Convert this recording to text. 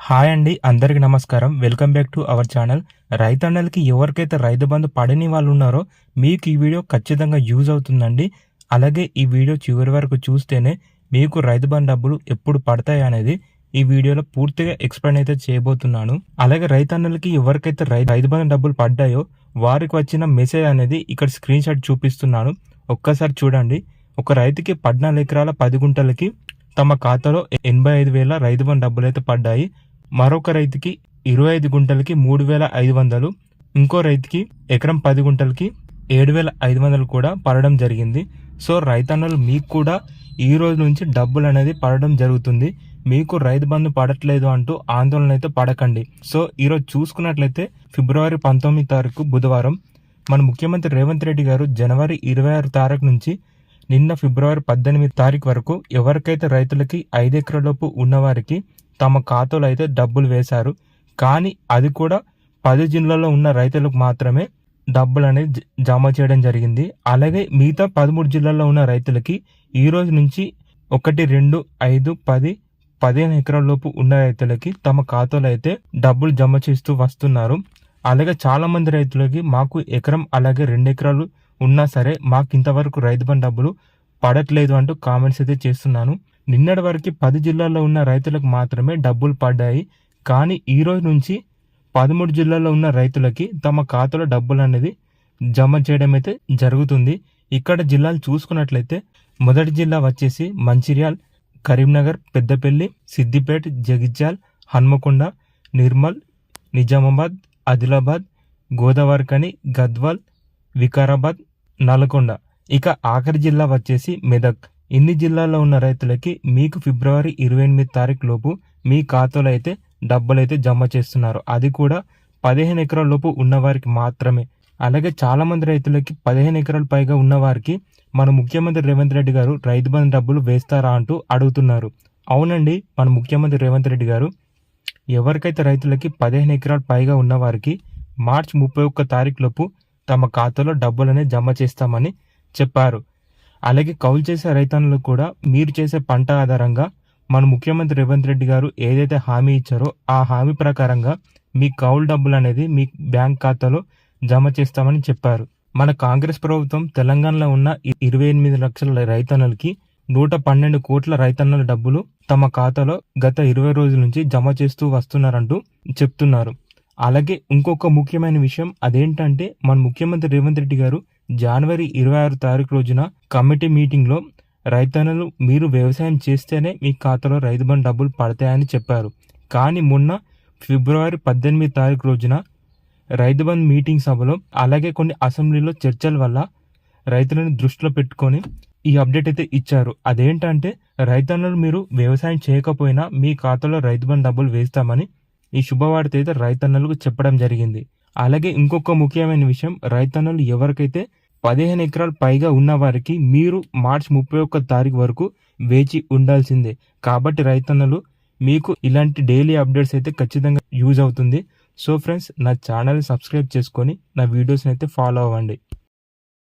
Hi అండి, అందరికీ నమస్కారం. Welcome back to our channel. రైతన్నలకి ఎవరికైతే రైతు బంధు పడని వాళ్ళు ఉన్నారో మీకు ఈ వీడియో ఖచ్చితంగా యూజ్ అవుతుందండి. అలాగే ఈ వీడియో చివరి వరకు చూస్తేనే మీకు రైతు బంధు డబ్బులు ఎప్పుడు పడతాయి అనేది ఈ వీడియోలో పూర్తిగా ఎక్స్ప్లెయిన్ అయితే చేయబోతున్నాను. అలాగే రైతన్నలకి ఎవరికైతే రైతు బంధు డబ్బులు పడ్డాయో వారికి వచ్చిన మెసేజ్ అనేది ఇక్కడ స్క్రీన్ షాట్ చూపిస్తున్నాను. ఒక్కసారి చూడండి. ఒక రైతుకి 14 ఎకరాల 10 గుంటలకి తమ ఖాతాలో 85,000 రైతు బంధు డబ్బులు అయితే పడ్డాయి. మరొక రైతుకి 25 గుంటలకి 3,500, ఇంకో రైతుకి ఎకరం 10 గుంటలకి 7,500 కూడా పడడం జరిగింది. సో రైతన్నలు మీకు కూడా ఈ రోజు నుంచి డబ్బులు అనేది పడడం జరుగుతుంది. మీకు రైతు బంధు పడట్లేదు అంటూ ఆందోళన అయితే పడకండి. సో ఈరోజు చూసుకున్నట్లయితే ఫిబ్రవరి 19 తారీఖు బుధవారం మన ముఖ్యమంత్రి రేవంత్ రెడ్డి గారు జనవరి 26 తారీఖు నుంచి నిన్న ఫిబ్రవరి 18 తారీఖు వరకు ఎవరికైతే రైతులకి 5 ఎకరాలలోపు ఉన్నవారికి తమ ఖాతాలో అయితే డబ్బులు వేశారు. కానీ అది కూడా 10 జిల్లాల్లో ఉన్న రైతులకు మాత్రమే డబ్బులు అనేది జమ చేయడం జరిగింది. అలాగే మిగతా 13 జిల్లాల్లో ఉన్న రైతులకి ఈ రోజు నుంచి 1, 2, 5, 10, 15 ఎకరాలలోపు ఉన్న రైతులకి తమ ఖాతాలో అయితే డబ్బులు జమ చేస్తూ వస్తున్నారు. అలాగే చాలా మంది రైతులకి మాకు ఎకరం అలాగే 2 ఎకరాలు ఉన్నా సరే మాకు ఇంతవరకు రైతు బంధు డబ్బులు పడట్లేదు అంటూ కామెంట్స్ అయితే చేస్తున్నాను. నిన్నటి వరకు 10 జిల్లాల్లో ఉన్న రైతులకు మాత్రమే డబ్బులు పడ్డాయి. కానీ ఈ రోజు నుంచి 13 జిల్లాల్లో ఉన్న రైతులకి తమ ఖాతాలో డబ్బులు అనేది జమ చేయడం అయితే జరుగుతుంది. ఇక్కడ జిల్లాలు చూసుకున్నట్లయితే మొదటి జిల్లా వచ్చేసి మంచిర్యాల్, కరీంనగర్, పెద్దపల్లి, సిద్దిపేట, జగిత్యాల్, హన్మకొండ, నిర్మల్, నిజామాబాద్, ఆదిలాబాద్, గోదావరిఖని, గద్వాల్, వికారాబాద్, నల్గొండ. ఇక ఆఖరి జిల్లా వచ్చేసి మెదక్. ఇన్ని జిల్లాల్లో ఉన్న రైతులకి మీకు ఫిబ్రవరి 28 తారీఖు లోపు మీ ఖాతాలో అయితే డబ్బులు అయితే జమ చేస్తున్నారు. అది కూడా 15 ఎకరాల లోపు ఉన్నవారికి మాత్రమే. అలాగే చాలా మంది రైతులకి 15 ఎకరాల పైగా ఉన్నవారికి మన ముఖ్యమంత్రి రేవంత్ రెడ్డి గారు రైతు బంధు డబ్బులు వేస్తారా అంటూ అడుగుతున్నారు. అవునండి, మన ముఖ్యమంత్రి రేవంత్ రెడ్డి గారు ఎవరికైతే రైతులకి 15 ఎకరాల పైగా ఉన్నవారికి మార్చి 31 తారీఖు లోపు తమ ఖాతాలో డబ్బులనే జమ చేస్తామని చెప్పారు. అలాగే కౌలు చేసే రైతన్నులు కూడా మీరు చేసే పంట ఆధారంగా మన ముఖ్యమంత్రి రేవంత్ రెడ్డి గారు ఏదైతే హామీ ఇచ్చారో ఆ హామీ ప్రకారంగా మీ కౌలు డబ్బులు అనేది మీ బ్యాంక్ ఖాతాలో జమ చేస్తామని చెప్పారు. మన కాంగ్రెస్ ప్రభుత్వం తెలంగాణలో ఉన్న 28 లక్షల రైతన్నులకి 112 కోట్ల రైతన్నుల డబ్బులు తమ ఖాతాలో గత 20 రోజుల నుంచి జమ చేస్తూ వస్తున్నారంటూ చెప్తున్నారు. అలాగే ఇంకొక ముఖ్యమైన విషయం అదేంటంటే మన ముఖ్యమంత్రి రేవంత్ రెడ్డి గారు జనవరి 26 తారీఖు రోజున కమిటీ మీటింగ్లో రైతన్నలు మీరు వ్యవసాయం చేస్తేనే మీ ఖాతాలో రైతు బంధు డబ్బులు పడతాయని చెప్పారు. కానీ మొన్న ఫిబ్రవరి 18 తారీఖు రోజున రైతు బంధు మీటింగ్ సభలో అలాగే కొన్ని అసెంబ్లీలో చర్చల వల్ల రైతులను దృష్టిలో పెట్టుకొని ఈ అప్డేట్ అయితే ఇచ్చారు. అదేంటంటే రైతన్నలు మీరు వ్యవసాయం చేయకపోయినా మీ ఖాతాలో రైతు బంధు డబ్బులు వేస్తామని ఈ శుభవార్త అయితే రైతన్నలకు చెప్పడం జరిగింది. అలాగే ఇంకొక ముఖ్యమైన విషయం, రైతన్నలు ఎవరికైతే 15 ఎకరాలు పైగా ఉన్న వారికి మీరు మార్చి 31 తారీఖు వరకు వేచి ఉండాల్సిందే. కాబట్టి రైతన్నలు మీకు ఇలాంటి డైలీ అప్డేట్స్ అయితే ఖచ్చితంగా యూజ్ అవుతుంది. సో ఫ్రెండ్స్, నా ఛానల్ సబ్స్క్రైబ్ చేసుకొని నా వీడియోస్ని అయితే ఫాలో అవ్వండి.